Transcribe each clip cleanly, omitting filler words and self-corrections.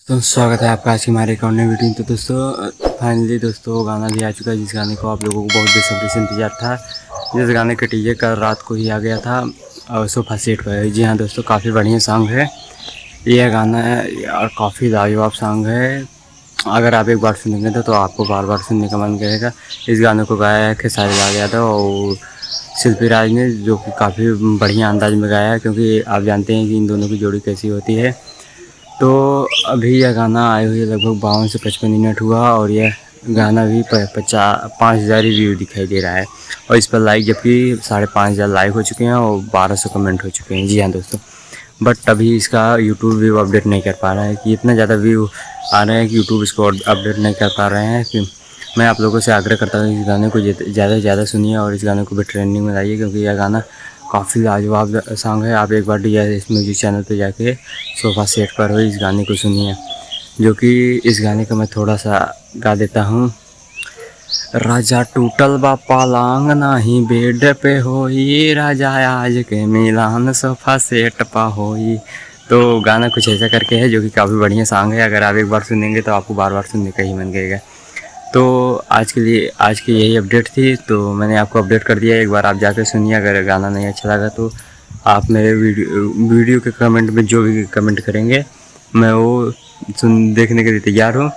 तो स्वागत है आपका आज की हमारे अकाउंट में वीडियो। तो दोस्तों फाइनली दोस्तों गाना भी आ चुका है, जिस गाने को आप लोगों को बहुत बेसब्री से इंतजार था। जिस गाने का टीजर कल रात को ही आ गया था और सोफा सेट पर। जी हाँ दोस्तों, काफ़ी बढ़िया सॉन्ग है यह गाना है और काफ़ी लाजवाब सॉन्ग है। अगर आप एक बार सुनेंगे तो आपको बार बार सुनने का मन करेगा। इस गाने को गाया है खेसारी लाल यादव और शिल्पी राज ने, जो कि काफ़ी बढ़िया अंदाज में गाया है, क्योंकि आप जानते हैं कि इन दोनों की जोड़ी कैसी होती है। तो अभी यह गाना आए हुए लगभग 52 से 55 मिनट हुआ और यह गाना भी 5,000 व्यू दिखाई दे रहा है। और इस पर लाइक जबकि 5,500 लाइक हो चुके हैं और 1200 कमेंट हो चुके हैं। जी हाँ दोस्तों, बट अभी इसका यूट्यूब व्यू अपडेट नहीं कर पा रहा है कि इतना ज़्यादा व्यू आ रहे हैं कि यूट्यूब इसको अपडेट नहीं कर पा रहे हैं। कि मैं आप लोगों से आग्रह करता हूँ इस गाने को ज़्यादा से ज़्यादा सुनिए और इस गाने को भी ट्रेंडिंग में लाइए, क्योंकि यह गाना काफ़ी लाजवाब सॉन्ग है। आप एक बार DRS म्यूजिक चैनल पे जाके सोफा सेट पर हो इस गाने को सुनिए, जो कि इस गाने का मैं थोड़ा सा गा देता हूँ। राजा टूटल बा पलंग नाही बेड पे होई, राजा आज के मिलान सोफा सेट पा होई। तो गाना कुछ ऐसा करके है, जो कि काफ़ी बढ़िया सॉन्ग है। अगर आप एक बार सुनेंगे तो आपको बार बार सुनने का ही मन करेगा। तो आज के लिए आज की यही अपडेट थी, तो मैंने आपको अपडेट कर दिया। एक बार आप जाकर सुनिए। अगर गाना नहीं अच्छा लगा तो आप मेरे वीडियो के कमेंट में जो भी कमेंट करेंगे मैं वो देखने के लिए तैयार हूँ।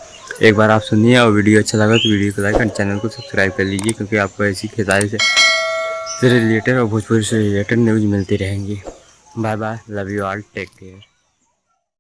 एक बार आप सुनिए और वीडियो अच्छा लगा तो वीडियो को लाइक और चैनल को सब्सक्राइब कर लीजिए, क्योंकि आपको ऐसी खेसारी से रिलेटेड और भोजपुरी से रिलेटेड न्यूज़ मिलती रहेंगी। Bye bye, love you all, take care.